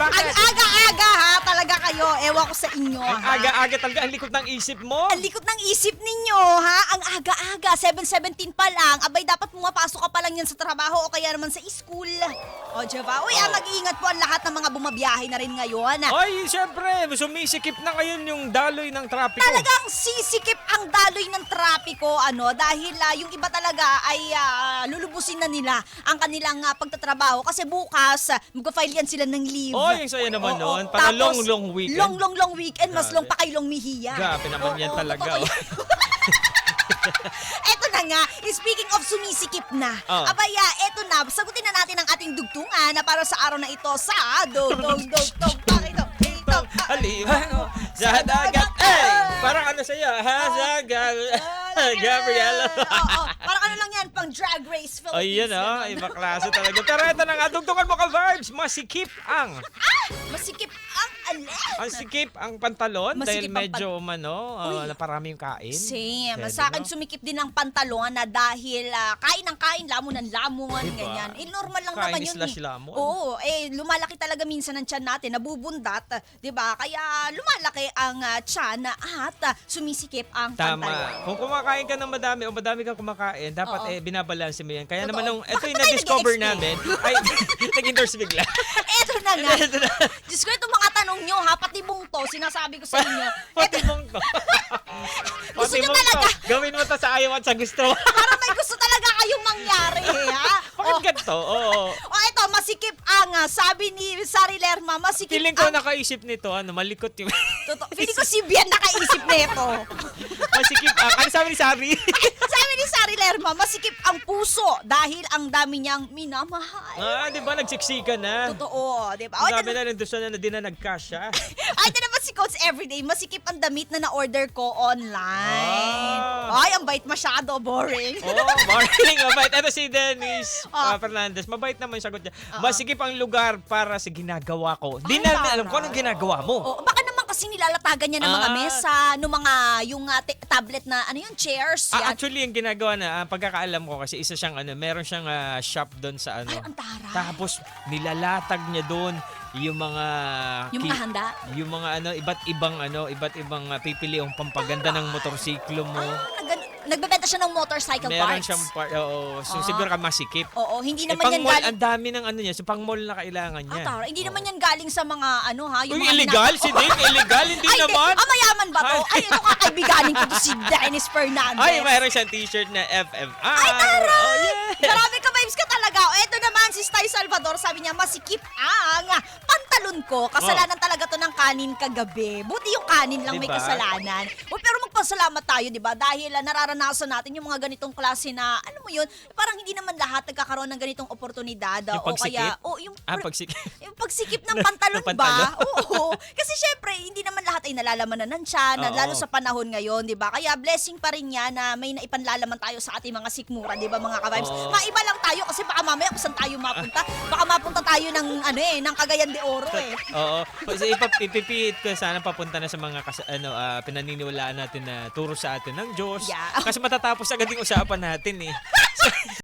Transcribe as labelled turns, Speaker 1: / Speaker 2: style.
Speaker 1: Ang
Speaker 2: Bakit?
Speaker 1: aga-aga ha, talaga kayo. Ewan ko sa inyo
Speaker 2: Ang
Speaker 1: ha.
Speaker 2: aga-aga talaga. Ang likod ng isip mo.
Speaker 1: Ang likod ng isip ninyo, ha? Ang aga-aga, 7:17 pa lang. Abay, dapat pumapasok ka pa lang yan sa trabaho o kaya naman sa school. O, diba? Uy, mag-iingat po ang lahat ng mga bumabiyahe na rin ngayon.
Speaker 2: Ay, siyempre, sumisikip na ngayon yung daloy ng trapiko.
Speaker 1: Talagang sisikip ang daloy ng trapiko, dahil yung iba talaga ay lulubusin na nila ang kanilang pagtatrabaho kasi bukas magpa-file yan sila ng leave.
Speaker 2: Oh, yung saya naman
Speaker 1: Oo,
Speaker 2: noon. Para
Speaker 1: tapos,
Speaker 2: long weekend.
Speaker 1: Long weekend, mas
Speaker 2: Grabe.
Speaker 1: long pa kay long mihiya.
Speaker 2: Grabe naman yan talaga.
Speaker 1: totoo yan. Eto na nga, speaking of sumisikip na,
Speaker 2: Oh.
Speaker 1: abaya, eto na, sagutin na natin ang ating dugtungan na para sa araw na ito sa
Speaker 2: Halimaw sa dagat. Eh! Parang ano sa'yo, ha? Sa Gabriela.
Speaker 1: Oo, parang ano lang yan, pang drag race Philippines.
Speaker 2: Ayun,
Speaker 1: ganon.
Speaker 2: iba klase talaga. Pero ito na nga, dugtungan mo ka, Vibes. Masikip ang
Speaker 1: Masikip ang
Speaker 2: Ang sikip ang pantalon dahil
Speaker 1: Masikip ang
Speaker 2: medyo naparami yung kain.
Speaker 1: Same.
Speaker 2: Pwede,
Speaker 1: Sa akin,
Speaker 2: no?
Speaker 1: sumikip din ang pantalon na dahil kain ng kain, lamon ng lamon,
Speaker 2: Diba?
Speaker 1: ganyan. Normal lang
Speaker 2: Kain
Speaker 1: naman yun.
Speaker 2: slash lamon.
Speaker 1: Oo, lumalaki talaga minsan ang tiyan natin, nabubundat, di ba? Kaya lumalaki ang tiyan at sumisikip ang
Speaker 2: Tama.
Speaker 1: pantalon.
Speaker 2: Kung kumakain ka ng madami o madami kang kumakain, dapat
Speaker 1: Oo.
Speaker 2: binabalanse mo yan. Kaya
Speaker 1: Totoo.
Speaker 2: naman nung ito
Speaker 1: Bakit
Speaker 2: yung
Speaker 1: ba tayo
Speaker 2: na-discover
Speaker 1: nag-explain?
Speaker 2: namin, ay nag-endorse bigla.
Speaker 1: Eto na nga. Diyos ko, itong mga tanong nyo, ha, pati mong to, sinasabi ko sa inyo.
Speaker 2: Pati mong to.
Speaker 1: Gusto
Speaker 2: Pati
Speaker 1: nyo
Speaker 2: mong to.
Speaker 1: talaga?
Speaker 2: Gawin mo to sa ayaw at sa gusto.
Speaker 1: Para may gusto talaga kayong mangyari, ha?
Speaker 2: Bakit ganito? Oo.
Speaker 1: O eto, masikip ang, sabi ni Sari Lerma, masikip
Speaker 2: Feeling ko
Speaker 1: ang...
Speaker 2: nakaisip nito, malikot yung...
Speaker 1: Feeling ko si Bian nakaisip nito.
Speaker 2: Masikip ang... Ano sabi ni Sari?
Speaker 1: Sabi ni Sari Lerma, masikip ang puso dahil ang dami niyang minamahal.
Speaker 2: Di ba nagsiksikan na?
Speaker 1: Totoo, di ba?
Speaker 2: Ang dami na nandun siya na di na nag-cash siya.
Speaker 1: Ay, ito naman si Coach Everyday, masikip ang damit na na-order ko online.
Speaker 2: Ah.
Speaker 1: Ay, ang bait masyado, boring.
Speaker 2: Morning, mabait. Ito si Dennis
Speaker 1: Ah.
Speaker 2: Fernandez. Mabait naman yung sagot niya. Masikip ang lugar para sa ginagawa ko. Di
Speaker 1: Ay,
Speaker 2: namin alam
Speaker 1: taray.
Speaker 2: kung anong ginagawa mo.
Speaker 1: Oh, baka naman kasi nilalatagan niya ng mga
Speaker 2: Ah.
Speaker 1: mesa, ng mga, yung tablet na, chairs. Yan.
Speaker 2: Actually, yung ginagawa na, pagkakaalam ko kasi isa siyang meron siyang shop doon sa
Speaker 1: Ay, ang taray.
Speaker 2: Tapos nilalatag niya doon yung mga
Speaker 1: Yung mga handa?
Speaker 2: yung mga iba't ibang pipili yung pampaganda ng motorsiklo mo.
Speaker 1: Nagbebenta siya ng motorcycle
Speaker 2: Meron
Speaker 1: parts.
Speaker 2: siyang oo. So,
Speaker 1: Ah.
Speaker 2: siguro ka masikip.
Speaker 1: Oo, hindi naman
Speaker 2: Pang
Speaker 1: yan
Speaker 2: mall,
Speaker 1: galing...
Speaker 2: ang dami ng niya. So, pang mall na kailangan niya.
Speaker 1: Tara, hindi naman yan galing sa mga yung
Speaker 2: Uy,
Speaker 1: mga
Speaker 2: illegal? Si Dave, illegal? Hindi
Speaker 1: Ay,
Speaker 2: naman.
Speaker 1: mayaman ba to?
Speaker 2: Ay.
Speaker 1: Ay, ito kakaibiganin ko to si Dennis Fernandez.
Speaker 2: Ay, mayroon siyang t-shirt na FMR.
Speaker 1: Ay, taray!
Speaker 2: Oh, yeah.
Speaker 1: Grabe ka, vibes ka talaga. O, eto naman, si Sty Salvador, sabi niya, masikip ang pantalon ko. Kasalanan talaga to ng kanin kagabi. Buti yung kanin lang may
Speaker 2: Diba?
Speaker 1: kasalanan. O, pero magpasalamat tayo, di ba? Dahil nararanasan natin yung mga ganitong klase na, alam mo yun, parang hindi naman lahat nagkakaroon ng ganitong oportunidad.
Speaker 2: Yung
Speaker 1: O kaya,
Speaker 2: pagsikip? Pagsikip.
Speaker 1: yung pagsikip ng pantalon,
Speaker 2: Ng
Speaker 1: ba?
Speaker 2: pantalon.
Speaker 1: Oo. Kasi syempre, hindi naman lahat ay nalalaman ng tiyan,
Speaker 2: Oo.
Speaker 1: lalo sa panahon ngayon, di ba? Kaya blessing pa rin yan na may naipanlalaman tayo sa ating mga sikmura, di ba mga ka-vibes?
Speaker 2: Oo.
Speaker 1: Maiba lang tayo kasi baka mamaya kung saan tayo mapunta. Baka mapunta tayo ng, ng Cagayan de Oro eh.
Speaker 2: Oo. Kasi ipipihit ko sana papunta na sa mga pinaniniwalaan natin na turo sa atin ng Diyos.
Speaker 1: Yeah.
Speaker 2: Kasi matatapos agad yung usapan natin eh.